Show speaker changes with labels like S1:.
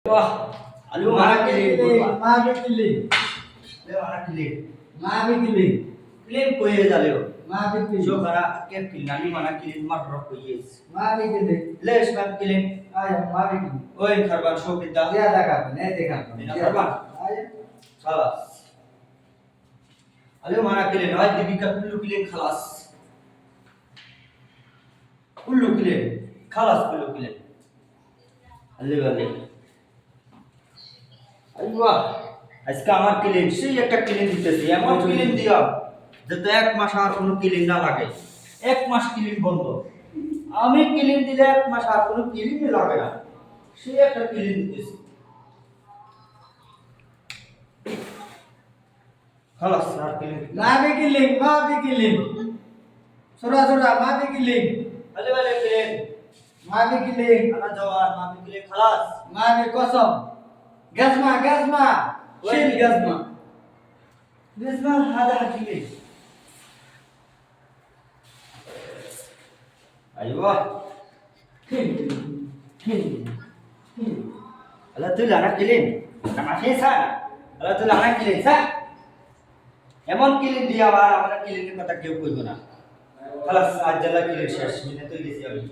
S1: Wah, alu mana kilin?
S2: Mabe kilin.
S1: Le mana kilin?
S2: Mabe kilin.
S1: Kilin koye jaleo.
S2: Mabe kilin.
S1: Jo kara ke kilani mana kilin mar rock koye.
S2: Mabe kilin.
S1: Le ismat kilin.
S2: Aya mabe kilin.
S1: Oye karban show kita.
S2: Dia daga, ne dekha.
S1: Ina karban.
S2: Aya.
S1: Khalas. Alu mana kilin? Ay dibika kullu kilin khalas. Kullu kilin. Khalas kullu kilin. আল্লে বালে আইবা আজকে আমার clean সেই একটা clean দিতেছি এমন clean দিও যাতে এক মাস আর কোনো ক্লিন না লাগে এক মাস ক্লিন বন্ধ আমি ক্লিন দিলে এক মাস আর কোনো ক্লিন লাগে না সেই একটা ক্লিন দিতেছি خلاص আর clean
S2: Mabe kilin. Sura mabe kilin.
S1: আল্লে বালে clean
S2: Mabe kilin.
S1: ana jawar আমি clean خلاص
S2: Mabe kosong. Gazma. Shil gazma.
S1: بالنسبه هذا حكيمي ايوه Ala tuh anak kilin, nama Hesa. Ala tuh anak kilin, sa. এমন kilin dia আমার kilin কথা কেউ কইবো না। খালাস আজ জ্বালা kilin শেষ, মিনে তো গেছি আমি।